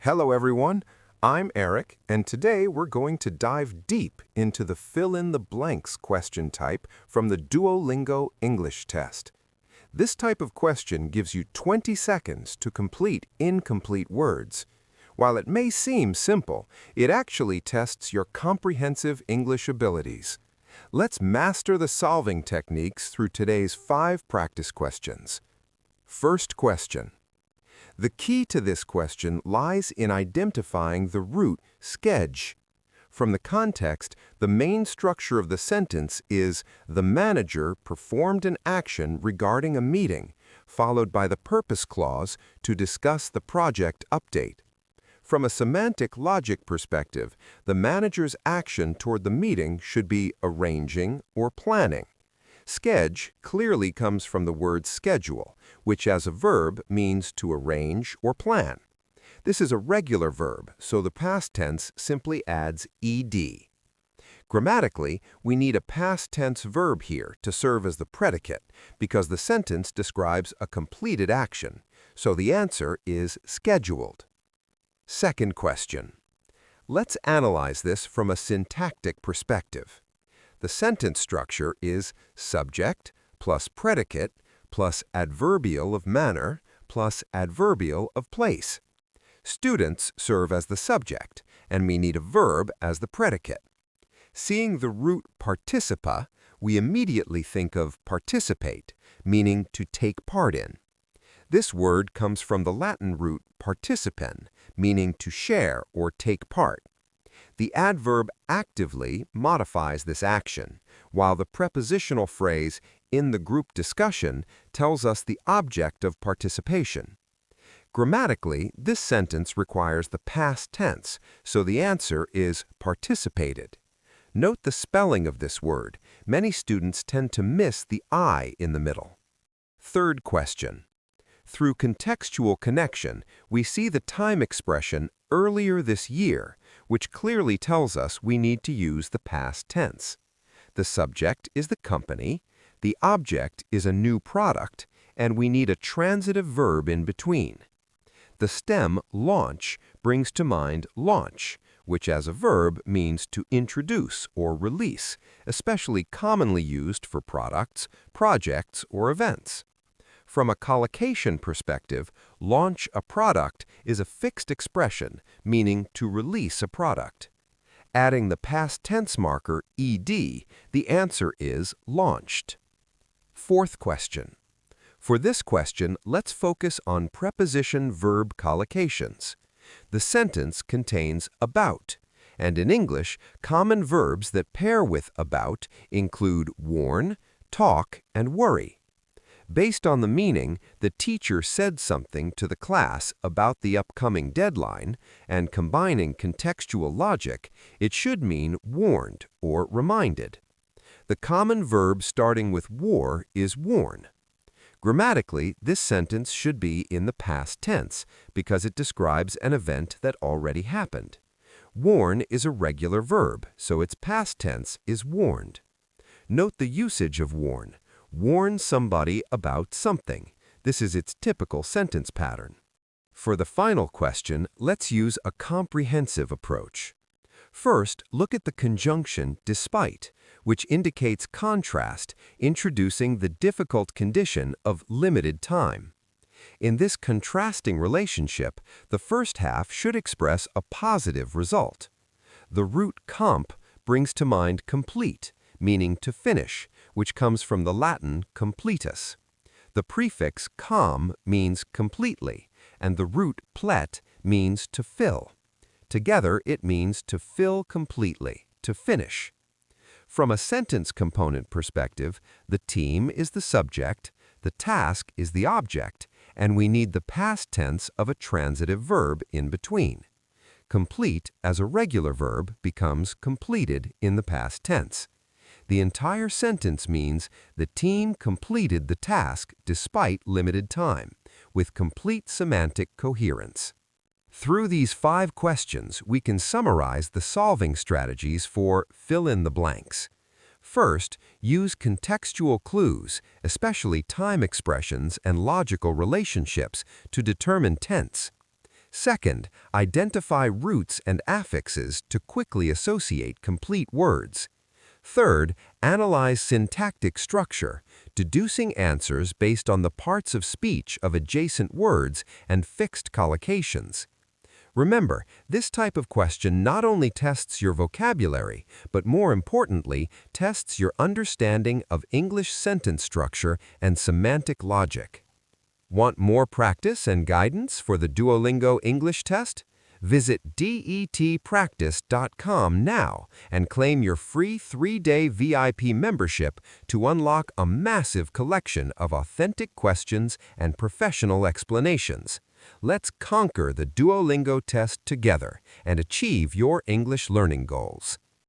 Hello everyone, I'm Eric, and today we're going to dive deep into the fill-in-the-blanks question type from the Duolingo English test. This type of question gives you 20 seconds to complete incomplete words. While it may seem simple, it actually tests your comprehensive English abilities. Let's master the solving techniques through today's 5 practice questions. First question. The key to this question lies in identifying the root sketch. From the context, the main structure of the sentence is the manager performed an action regarding a meeting, followed by the purpose clause to discuss the project update. From a semantic logic perspective, the manager's action toward the meeting should be arranging or planning. Sketch clearly comes from the word schedule, which as a verb means to arrange or plan. This is a regular verb, so the past tense simply adds ed. Grammatically, we need a past tense verb here to serve as the predicate because the sentence describes a completed action, so the answer is scheduled. Second question. Let's analyze this from a syntactic perspective. The sentence structure is subject plus predicate plus adverbial of manner plus adverbial of place. Students serve as the subject, and we need a verb as the predicate. Seeing the root participa, we immediately think of participate, meaning to take part in. This word comes from the Latin root participem, meaning to share or take part. The adverb actively modifies this action, while the prepositional phrase in the group discussion tells us the object of participation. Grammatically, this sentence requires the past tense, so the answer is participated. Note the spelling of this word. Many students tend to miss the I in the middle. Third question. Through contextual connection, we see the time expression earlier this year, which clearly tells us we need to use the past tense. The subject is the company, the object is a new product, and we need a transitive verb in between. The stem launch brings to mind launch, which as a verb means to introduce or release, especially commonly used for products, projects, or events. From a collocation perspective, launch a product is a fixed expression, meaning to release a product. Adding the past tense marker ed, the answer is launched. Fourth question. For this question, let's focus on preposition-verb collocations. The sentence contains about, and in English, common verbs that pair with about include warn, talk, and worry. Based on the meaning, the teacher said something to the class about the upcoming deadline, and combining contextual logic, it should mean warned or reminded. The common verb starting with war is warn. Grammatically, this sentence should be in the past tense because it describes an event that already happened. Warn is a regular verb, so its past tense is warned. Note the usage of warn. Warn somebody about something. This is its typical sentence pattern. For the final question, let's use a comprehensive approach. First, look at the conjunction despite, which indicates contrast, introducing the difficult condition of limited time. In this contrasting relationship, the first half should express a positive result. The root comp brings to mind complete, meaning to finish, which comes from the Latin completus. The prefix com means completely, and the root plet means to fill. Together, it means to fill completely, to finish. From a sentence component perspective, the team is the subject, the task is the object, and we need the past tense of a transitive verb in between. Complete as a regular verb becomes completed in the past tense. The entire sentence means the team completed the task despite limited time, with complete semantic coherence. Through these 5 questions, we can summarize the solving strategies for fill in the blanks. First, use contextual clues, especially time expressions and logical relationships, to determine tense. Second, identify roots and affixes to quickly associate complete words. Third, analyze syntactic structure, deducing answers based on the parts of speech of adjacent words and fixed collocations. Remember, this type of question not only tests your vocabulary, but more importantly, tests your understanding of English sentence structure and semantic logic. Want more practice and guidance for the Duolingo English test? Visit DETpractice.com now and claim your free 3-day VIP membership to unlock a massive collection of authentic questions and professional explanations. Let's conquer the Duolingo test together and achieve your English learning goals.